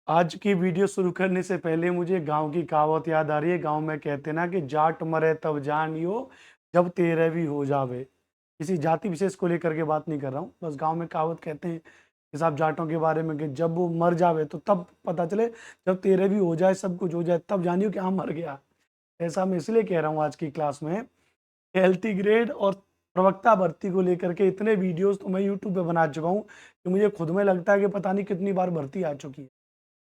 आज की वीडियो शुरू करने से पहले मुझे गाँव की कहावत याद आ रही है। गाँव में कहते ना कि जाट मरे तब जानियो जब 13वीं हो जावे। किसी जाति विशेष को लेकर के बात नहीं कर रहा हूँ। बस गाँव में कहावत कहते हैं कि साहब जाटों के बारे में कि जब वो मर जावे तो तब पता चले, जब 13वीं हो जाए, सब कुछ हो जाए, तब जानियो कि हाँ मर गया। ऐसा मैं इसलिए कह रहा हूँ आज की क्लास में, हेल्थी ग्रेड और प्रवक्ता भर्ती को लेकर के इतने वीडियोज़ तो मैं यूट्यूब पे बना चुका हूँ कि मुझे खुद में लगता है कि पता नहीं कितनी बार भर्ती आ चुकी है।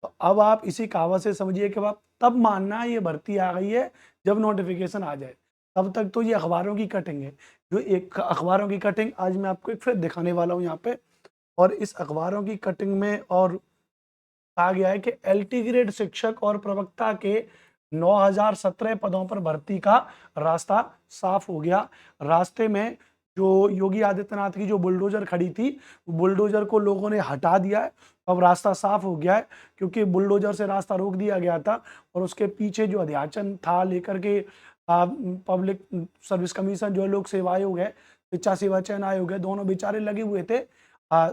तो अब आप इसी कहावत से समझिए कि आप तब मानना ये भर्ती आ गई है जब नोटिफिकेशन आ जाए। तब तक तो ये अखबारों की कटिंग है। जो एक अखबारों की कटिंग आज मैं आपको एक फिर दिखाने वाला हूँ यहाँ पे। और इस अखबारों की कटिंग में और कहा गया है कि एलटी ग्रेड शिक्षक और प्रवक्ता के 9017 पदों पर भर्ती का रास्ता साफ हो गया। रास्ते में जो योगी आदित्यनाथ की जो बुलडोजर खड़ी थी, बुलडोजर को लोगों ने हटा दिया है। अब रास्ता साफ हो गया है, क्योंकि बुलडोजर से रास्ता रोक दिया गया था और उसके पीछे जो अध्याचन था लेकर के पब्लिक सर्विस कमीशन, जो लोक सेवा आयोग है, शिक्षा सेवा चयन आयोग है, दोनों बेचारे लगे हुए थे।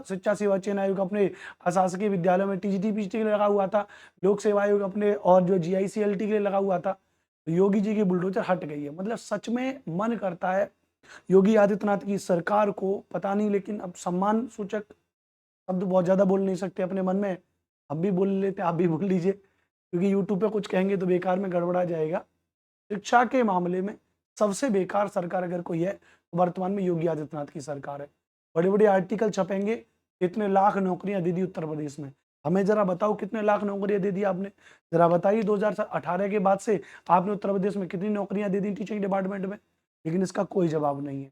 शिक्षा सेवा चयन आयोग अपने अशासकीय विद्यालयों में टीजीटी पीजीटी के लिए लगा हुआ था, लोक सेवा आयोग अपने और जो जीआईसीएलटी के लिए लगा हुआ था। तो योगी जी की बुलडोजर हट गई है। मतलब सच में मन करता है योगी आदित्यनाथ की सरकार को, पता नहीं, लेकिन अब सम्मान सूचक शब्द बहुत ज्यादा बोल नहीं सकते अपने मन में, अब भी बोल लेते, आप भी बोल लीजिए, क्योंकि यूट्यूब पे कुछ कहेंगे तो बेकार में गड़बड़ा जाएगा। शिक्षा के मामले में सबसे बेकार सरकार अगर कोई है तो वर्तमान में योगी आदित्यनाथ की सरकार है। बड़े बड़े आर्टिकल छपेंगे, इतने लाख नौकरियां दे दी उत्तर प्रदेश में। हमें जरा बताओ कितने लाख नौकरियां दे दी आपने, जरा बताइए। 2018 के बाद से आपने उत्तर प्रदेश में कितनी नौकरियां दे दी टीचिंग डिपार्टमेंट में, लेकिन इसका कोई जवाब नहीं है।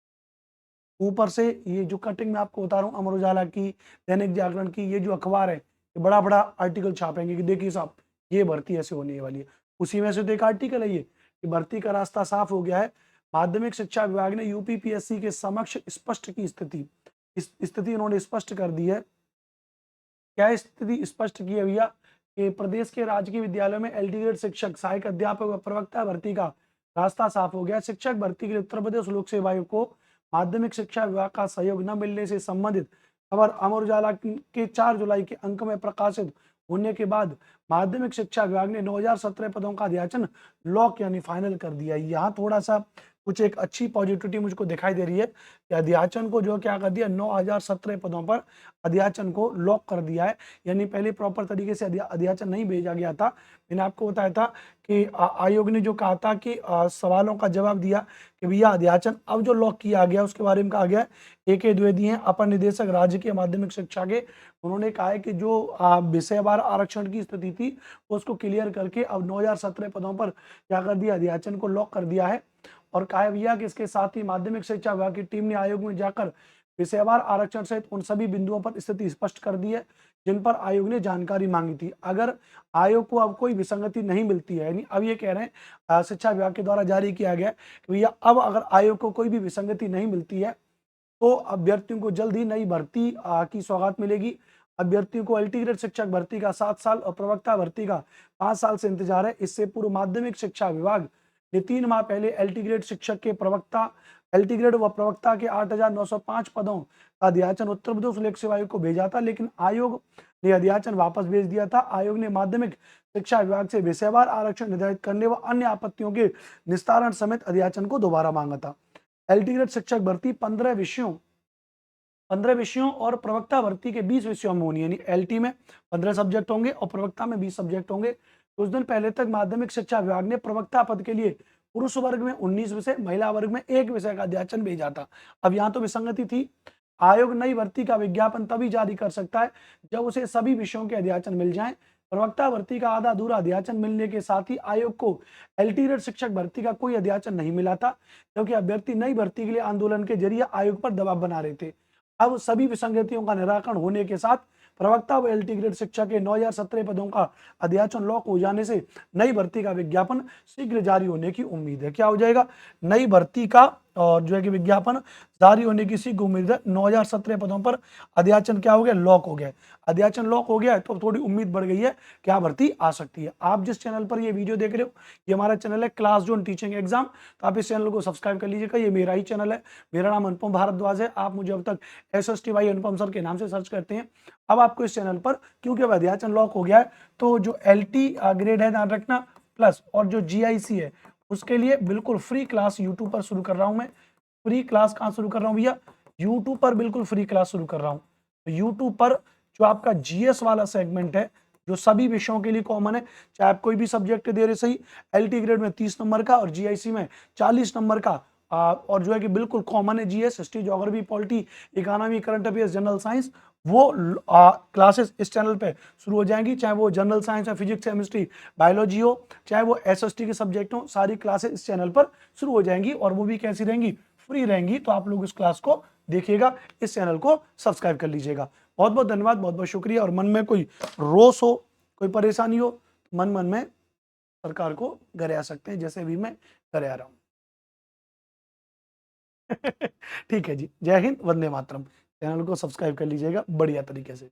ऊपर से ये जो कटिंग मैं आपको बता रहा हूँ, अमर उजाला की, दैनिक जागरण की, ये जो अखबार है, ये बड़ा बड़ा आर्टिकल छापेंगे कि देखिए साहब ये भर्ती ऐसे होने वाली है। उसी में से तो एक आर्टिकल है ये कि भर्ती का रास्ता साफ हो गया है। माध्यमिक शिक्षा विभाग ने यूपीपीएससी के समक्ष स्पष्ट की स्थिति, इस स्थिति उन्होंने स्पष्ट कर दी है। क्या स्थिति स्पष्ट की है भैया कि प्रदेश के राजकीय विद्यालयों में एलटी ग्रेड शिक्षक, सहायक अध्यापक व प्रवक्ता भर्ती का रास्ता साफ हो गया। शिक्षक भर्ती के लिए उत्तर प्रदेश लोक सेवा आयोग को माध्यमिक शिक्षा विभाग का सहयोग न मिलने से संबंधित खबर अमर उजाला के 4 जुलाई के अंक में प्रकाशित होने के बाद माध्यमिक शिक्षा विभाग ने 9017 पदों का अध्याचन लॉक यानी फाइनल कर दिया। यहाँ थोड़ा सा कुछ एक अच्छी पॉजिटिविटी मुझको दिखाई दे रही है कि अध्याचन को जो क्या कर दिया, 9017 पदों पर अध्याचन को लॉक कर दिया है। यानी पहले प्रॉपर तरीके से अध्याचन नहीं भेजा गया था। मैंने आपको बताया था कि आयोग ने जो कहा था कि सवालों का जवाब दिया कि भैया अध्याचन अब जो लॉक किया गया उसके बारे में कहा गया है। ए.के. द्विवेदी हैं अपर निदेशक राज्य के माध्यमिक शिक्षा के, उन्होंने कहा है कि जो विषयवार आरक्षण की स्थिति थी उसको क्लियर करके अब 9017 पदों पर क्या कर दिया, अध्याचन को लॉक कर दिया है। और कहा है भैया कि इसके साथ ही माध्यमिक शिक्षा विभाग की टीम ने आयोग में जाकर विषयवार आरक्षण सहित उन सभी बिंदुओं पर स्थिति स्पष्ट कर दी है जिन पर आयोग ने जानकारी मांगी थी। अगर आयोग को अब कोई विसंगति नहीं मिलती है, यानी अब ये कह रहे हैं शिक्षा विभाग के द्वारा जारी किया गया कि भैया अब अगर आयोग को कोई भी विसंगति नहीं मिलती है तो अभ्यर्थियों को जल्द ही नई भर्ती की सौगात मिलेगी। अभ्यर्थियों को एलटी ग्रेड शिक्षक भर्ती का 7 साल और प्रवक्ता भर्ती का 5 साल से इंतजार है। इससे पूर्व माध्यमिक शिक्षा विभाग ने 3 माह पहले एलटी ग्रेड शिक्षक के प्रवक्ता, एलटी ग्रेड व प्रवक्ता के 8905 पदों का अध्याचन उत्तर प्रदेश लोक सेवा आयोग को भेजा था, लेकिन आयोग ने अध्याचन वापस भेज दिया था। आयोग ने माध्यमिक शिक्षा विभाग से विषयवार आरक्षण निर्धारित करने व अन्य आपत्तियों के निस्तारण समेत अध्याचन को दोबारा मांगा था। एलटी ग्रेड शिक्षक भर्ती 15 विषयों और प्रवक्ता भर्ती के 20 विषयों में होनी है। यानी एलटी में 15 सब्जेक्ट होंगे और प्रवक्ता में 20 सब्जेक्ट होंगे। कुछ दिन पहले तक माध्यमिक शिक्षा विभाग ने प्रवक्ता पद के लिए पुरुष वर्ग में 19 विषय, महिला वर्ग में 1 विषय का अध्याचन भेजा था। अब यहाँ तो विसंगति थी। आयोग नई भर्ती का विज्ञापन तभी जारी कर सकता है जब उसे सभी विषयों के अध्याचन मिल जाएं। प्रवक्ता भर्ती का आधा अधूरा अध्याचन मिलने के साथ ही आयोग को एलटी ग्रेड शिक्षक भर्ती का कोई अध्याचन नहीं मिला था, क्योंकि अभ्यर्थी नई भर्ती के लिए आंदोलन के जरिए आयोग पर दबाव बना रहे थे। अब सभी विसंगतियों का निराकरण होने के साथ प्रवक्ता व एलटी ग्रेड शिक्षक के 9017 पदों का अध्याचन लॉक हो जाने से नई भर्ती का विज्ञापन शीघ्र जारी होने की उम्मीद है। क्या हो जाएगा, नई भर्ती का और जो है कि विज्ञापन जारी होने की इसी को उम्मीद है। 9017 पदों पर अध्याचन क्या हो गया, लॉक हो गया है। अध्याचन लॉक हो गया है तो थोड़ी उम्मीद बढ़ गई है, क्या भर्ती आ सकती है। आप जिस चैनल पर ये वीडियो देख रहे हो, ये हमारा चैनल है क्लास जोन टीचिंग एग्जाम, तो आप इस चैनल को सब्सक्राइब कर लीजिएगा। ये मेरा ही चैनल है, मेरा नाम अनुपम भारद्वाज है। आप मुझे अब तक SSTY अनुपम सर के नाम से सर्च करते हैं। अब आपको इस चैनल पर, क्योंकि अब अध्याचन लॉक हो गया है, तो जो LT ग्रेड है ध्यान रखना, प्लस और जो GIC है उसके लिए बिल्कुल फ्री क्लास यूट्यूब पर शुरू कर रहा हूं मैं। फ्री क्लास कहां शुरू कर रहा हूं भैया, यूट्यूब पर बिल्कुल फ्री क्लास शुरू कर रहा हूं। तो यूट्यूब पर जो आपका GS वाला सेगमेंट है, जो सभी विषयों के लिए कॉमन है, चाहे आप कोई भी सब्जेक्ट दे रहे सही, LT ग्रेड में 30 नंबर का और GIC में 40 नंबर का, और जो है कि बिल्कुल कॉमन है GS, history, geography, polity, economy, current affairs, general science, वो क्लासेस इस चैनल पे शुरू हो जाएंगी। चाहे वो जनरल साइंस है, फिजिक्स, केमिस्ट्री, बायोलॉजी हो, चाहे वो SST के सब्जेक्ट हो, सारी क्लासेस इस चैनल पर शुरू हो जाएंगी और वो भी कैसी रहेंगी, फ्री रहेंगी। तो आप लोग इस क्लास को देखिएगा, इस चैनल को सब्सक्राइब कर लीजिएगा। बहुत बहुत धन्यवाद, बहुत बहुत शुक्रिया। और मन में कोई रोष हो, कोई परेशानी हो, मन मन में सरकार को घरे आ सकते हैं, जैसे भी मैं घरे आ रहा हूं। ठीक है जी, जय हिंद, वंदे मातरम। चैनल को सब्सक्राइब कर लीजिएगा बढ़िया तरीके से।